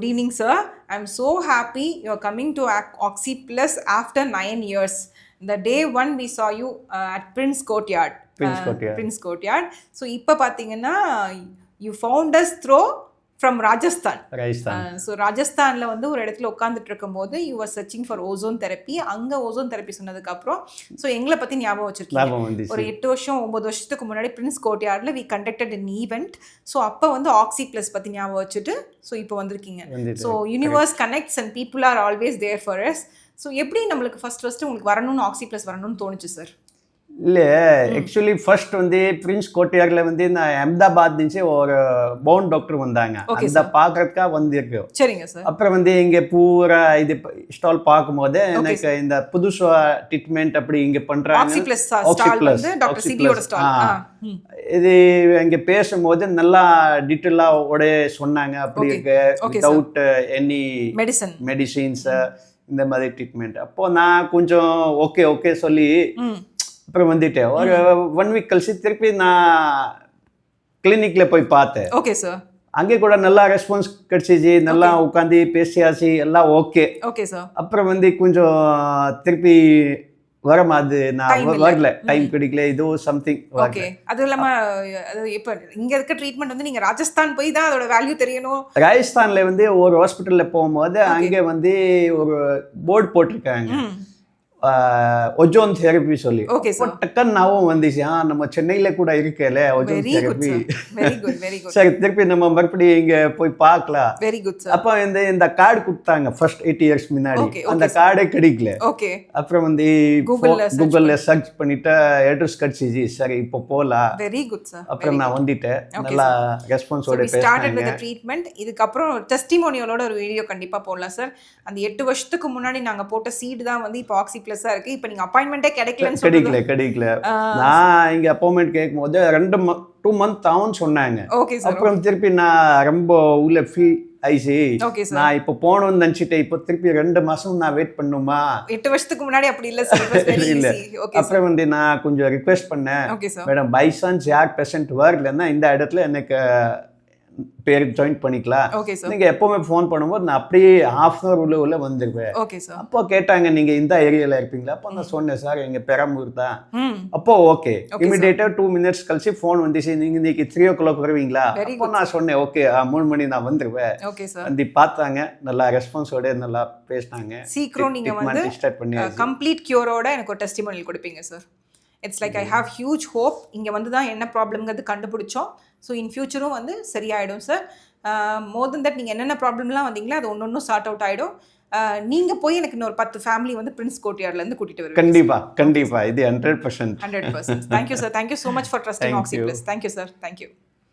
Good evening, sir. I'm so happy you're coming to Oxy Plus after 9 years. The day one we saw you at Prince Courtyard. Prince Courtyard. So, இப்போ பார்த்தீங்கன்னா you found us through from Rajasthan. So, ராஜஸ்தானில் வந்து ஒரு இடத்துல உட்காந்துட்டு இருக்கும்போது you were searching for ozone therapy. அங்கே ozone therapy சொன்னதுக்கப்புறம் ஸோ எங்களை பற்றி ஞாபகம் வச்சுருக்கீங்க. ஒரு 8 வருஷம் 9 வருஷத்துக்கு முன்னாடி பிரின்ஸ் கோர்ட்யார்டில் we conducted an event. So அப்போ வந்து ஆக்சி ப்ளஸ் பற்றி ஞாபகம் வச்சுட்டு ஸோ இப்போ வந்திருக்கீங்க. So universe connects and people are always there for us. So எப்படி நம்மளுக்கு ஃபர்ஸ்ட் உங்களுக்கு வரணும்னு ஆக்சி ப்ளஸ் வரணும்னு தோணுச்சு சார்? இல்லை ஆக்சுவலி ஃபர்ஸ்ட் வந்து பிரின்ஸ் கோர்ட்யார்டில் வந்து நான் அஹமதாபாத் నుంచి ஒரு போன் டாக்டர் வந்தாங்க. அதை பார்க்கறதுக்காக வந்திருக்கு. சரிங்க சார். அப்புறம் வந்து இங்கே பூரா இது ஸ்டால் பார்க்கும்போது எனக்கு இந்த புதுசா ட்ரீட்மெண்ட் அப்படி இங்கே பண்றாங்க. இது இங்கே பேசும்போது நல்லா டீட்டெயிலாக உடைய சொன்னாங்க. அப்படி இருக்கு வித்தவுட் எனி மெடிசின்ஸ் இந்த மாதிரி ட்ரீட்மெண்ட். அப்போ நான் கொஞ்சம் ஓகே சொல்லி அப்புறம் வந்துட்டேன். ஒரு 1 வீக் கழிச்சு திருப்பி நான் கிளினிக்ல போய் பார்த்தேன். Okay sir. அங்கே கூட நல்லா ரெஸ்பான்ஸ் கிடைச்சிச்சு. நல்லா உட்காந்து பேசியாச்சு, எல்லாம் ஓகே சார். அப்புறம் வந்து கொஞ்சம் திருப்பி வர மாதிரி நான் வரல, டைம் கிடைக்கல, ஏதோ சம்திங். ஓகே. அது இல்லாம இப்போ இங்க இருக்க ட்ரீட்மெண்ட் வந்து நீங்க ராஜஸ்தான் போய் தான் அதோட வேல்யூ தெரியணும். ராஜஸ்தான்ல வந்து ஒரு ஹாஸ்பிட்டல்ல போகும்போது அங்கே வந்து ஒரு போர்டு போட்டிருக்காங்க ஓஜோன் தெரப்பி சொல்லி. டக்குன்னு நாவும் வந்துச்சு, நம்ம சென்னையில கூட இருக்கல ஓஜோன் தெரப்பி. சரி திருப்பி நம்ம மறுபடியும் இங்க போய் பார்க்கலாம். அப்போ இந்த கார்டு கொடுத்தாங்க ஃபர்ஸ்ட் 8 இயர்ஸ் முன்னாடி. அந்த கார்டே கிடைக்கல. அப்புறம் வந்து கூகுள்ல சர்ச் பண்ணிட்டு அட்ரஸ் கிடைச்சிச்சு. சரி இப்போ போலாம். அப்புறம் நான் வந்துட்டேன். நல்லா ரெஸ்பான்ஸோட பேசுறாங்க. ட்ரீட்மெண்ட் இதுக்கப்புறம் டெஸ்டிமோனியலோட ஒரு வீடியோ கண்டிப்பா போடலாம் சார். அந்த 8 வருஷத்துக்கு முன்னாடி நாங்க போட்ட சீட் தான் வந்து இப்போ ஆக்சி ப்ளஸ்ஸா இருக்கு. இப்போ நீங்க அப்பாயின்மெண்டே கிடைக்கல. நான் இங்க அப்பாயின்மெண்ட் கேட்கும்போது 2 months ஆகும்னு சொன்னாங்க. அப்புறம் திருப்பி நான் ரொம்ப உள்ள ஃபீல் ஆயிடுச்சு. நான் இப்போ போகணும்னு நினைச்சிட்டேன். இப்போ திருப்பி 2 மாசம் நான் வெயிட் பண்ணுமா? 8 வருஷத்துக்கு முன்னாடி அப்படி இல்ல சார். இல்ல. அப்புறம் வந்து நான் கொஞ்சம் ரிக்வெஸ்ட் பண்ணேன், மேடம் பை சான்ஸ் யார் பேஷண்ட் வரலன்னா இந்த இடத்துல எனக்கு பேர் ஜாயின் பண்ணிக்கலாம். நீங்க எப்பவுமே ஃபோன் பண்ணும்போது நான் அப்படியே ½ hour உள்ள வந்துருவேன். அப்போ கேட்டாங்க நீங்க இந்த ஏரியால இருப்பீங்களா? அப்போ நான் சொன்னேன் சார் எங்க பெரம்பூர் தான். அப்போ ஓகே இமிடியேட்டா 2 minutes கழிச்சு ஃபோன் வந்துச்சு, நீங்க இன்னைக்கு 3 o'clock வருவீங்களா? அப்போ நான் சொன்னேன் ஓகே 3 மணி நான் வந்துருவேன். வந்து பார்த்தாங்க, நல்லா ரெஸ்பான்ஸோட நல்லா பேசினாங்க. சீக்கிரம் நீங்க வந்து ஸ்டார்ட் பண்ணி கம்ப்ளீட் கியூரோட எனக்கு ஒரு டெஸ்டிமோனியல் கொடுப்பீங்க sir. It's like I have huge hope. இங்கே வந்து தான் என்ன ப்ராப்ளம்ங்கிறது கண்டுபிடிச்சோம். ஸோ இன் ஃபியூச்சரும் வந்து சரியாயிடும் சார். மோர் தென் தட் நீங்கள் என்னென்ன ப்ராப்ளம்லாம் வந்தீங்களோ அது ஒன்று சார்ட் அவுட் ஆகிடும். நீங்கள் போய் எனக்கு இன்னொரு 10 ஃபேமிலி வந்து பிரின்ஸ் கோர்ட்யார்ட்லேருந்து கூட்டிகிட்டு வருவீங்க. கண்டிப்பாக இது 100%. Thank you sir. Thank you so much for trusting oxy plus. Thank you sir. Thank you.